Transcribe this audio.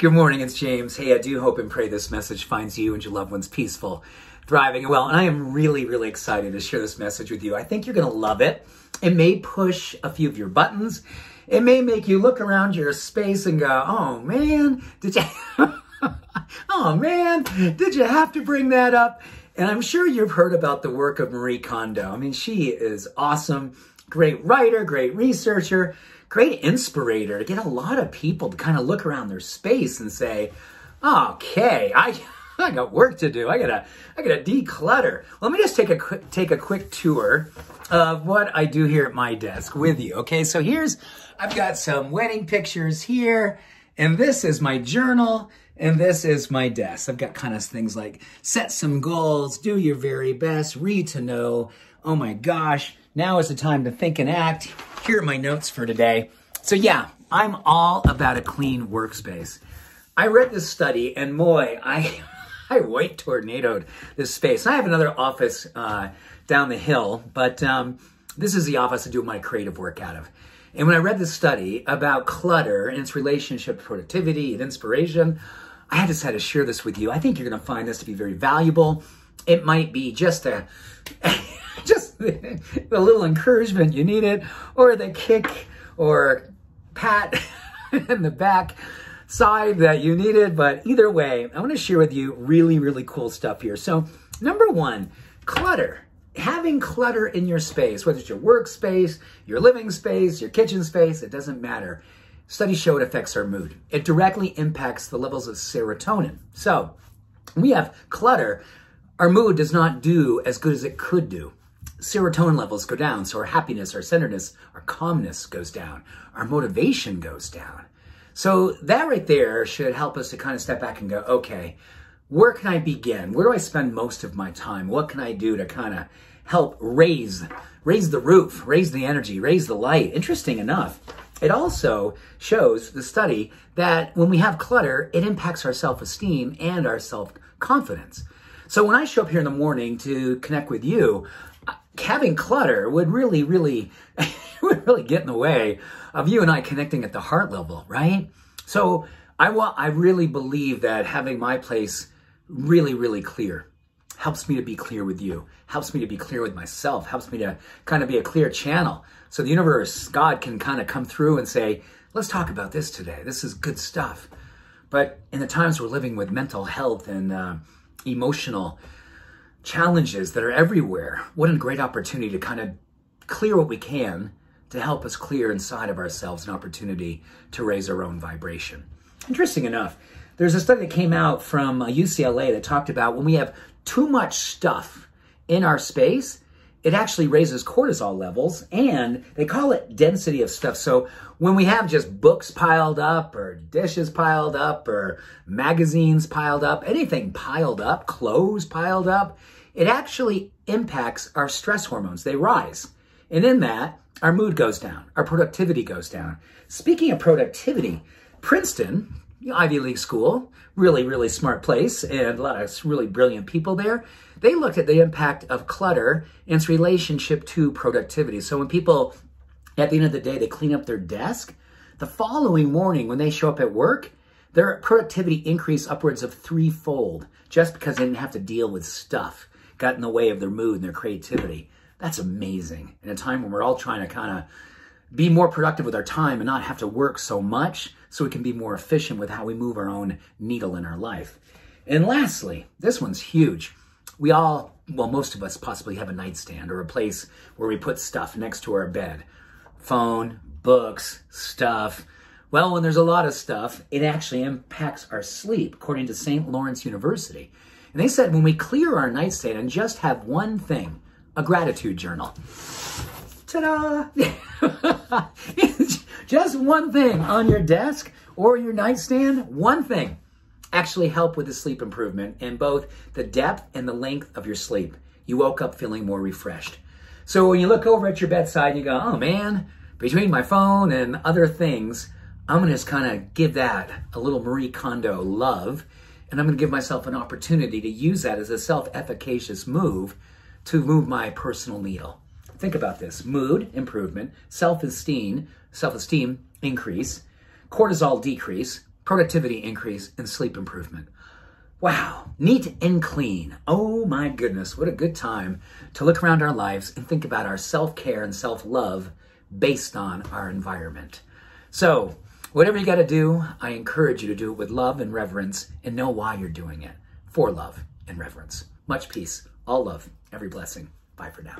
Good morning, it's James. Hey, I do hope and pray this message finds you and your loved ones peaceful, thriving, and well. And I am really excited to share this message with you. I think you're going to love it. It may push a few of your buttons. It may make you look around your space and go, oh man, did you, oh man, did you have to bring that up? And I'm sure you've heard about the work of Marie Kondo. I mean, she is awesome, great writer, great researcher, great inspirator to get a lot of people to kind of look around their space and say, okay, I got work to do. I gotta declutter. Let me just take a quick tour of what I do here at my desk with you. Okay, so I've got some wedding pictures here, and this is my journal, and this is my desk. I've got kind of things like set some goals, do your very best, read to know. Oh my gosh, now is the time to think and act. Here are my notes for today. So yeah, I'm all about a clean workspace. I read this study, and boy, I white tornadoed this space. I have another office down the hill, but this is the office I do my creative work out of. And when I read this study about clutter and its relationship to productivity and inspiration, I just had to share this with you. I think you're going to find this to be very valuable. It might be just the little encouragement you needed, or the kick or pat in the back side that you needed. But either way, I want to share with you really cool stuff here. So number one, clutter. Having clutter in your space, whether it's your workspace, your living space, your kitchen space, it doesn't matter. Studies show it affects our mood. It directly impacts the levels of serotonin. So when we have clutter, our mood does not do as good as it could do. Serotonin levels go down, so our happiness, our centeredness, our calmness goes down. Our motivation goes down. So that right there should help us to kind of step back and go, okay, where can I begin? Where do I spend most of my time? What can I do to kind of help raise the roof, raise the energy, raise the light? Interesting enough, it also shows, the study, that when we have clutter, it impacts our self-esteem and our self-confidence. So when I show up here in the morning to connect with you, having clutter would really get in the way of you and I connecting at the heart level, right? So I really believe that having my place really clear helps me to be clear with you, helps me to be clear with myself, helps me to kind of be a clear channel. So the universe, God, can kind of come through and say, let's talk about this today. This is good stuff. But in the times we're living with mental health and emotional challenges that are everywhere, what a great opportunity to kind of clear what we can to help us clear inside of ourselves an opportunity to raise our own vibration. Interesting enough, there's a study that came out from UCLA that talked about when we have too much stuff in our space, it actually raises cortisol levels, and they call it density of stuff. So when we have just books piled up or dishes piled up or magazines piled up, anything piled up, clothes piled up, it actually impacts our stress hormones. They rise. And in that, our mood goes down, our productivity goes down. Speaking of productivity, Princeton, Ivy League school, really smart place, and a lot of really brilliant people there. They looked at the impact of clutter and its relationship to productivity. So when people, at the end of the day, they clean up their desk, the following morning when they show up at work, their productivity increased upwards of 3-fold just because they didn't have to deal with stuff, got in the way of their mood and their creativity. That's amazing. In a time when we're all trying to kind of be more productive with our time and not have to work so much so we can be more efficient with how we move our own needle in our life. And lastly, this one's huge. We all, well, most of us possibly have a nightstand or a place where we put stuff next to our bed. Phone, books, stuff. Well, when there's a lot of stuff, it actually impacts our sleep, according to St. Lawrence University. And they said when we clear our nightstand and just have one thing, a gratitude journal. Ta-da! Just one thing on your desk or your nightstand, one thing, actually help with the sleep improvement in both the depth and the length of your sleep. You woke up feeling more refreshed. So when you look over at your bedside, you go, oh man, between my phone and other things, I'm going to just kind of give that a little Marie Kondo love, and I'm going to give myself an opportunity to use that as a self-efficacious move to move my personal needle. Think about this. Mood improvement, self-esteem increase, cortisol decrease, productivity increase, and sleep improvement. Wow, neat and clean. Oh my goodness, what a good time to look around our lives and think about our self-care and self-love based on our environment. So, whatever you got to do, I encourage you to do it with love and reverence and know why you're doing it. For love and reverence. Much peace, all love, every blessing. Bye for now.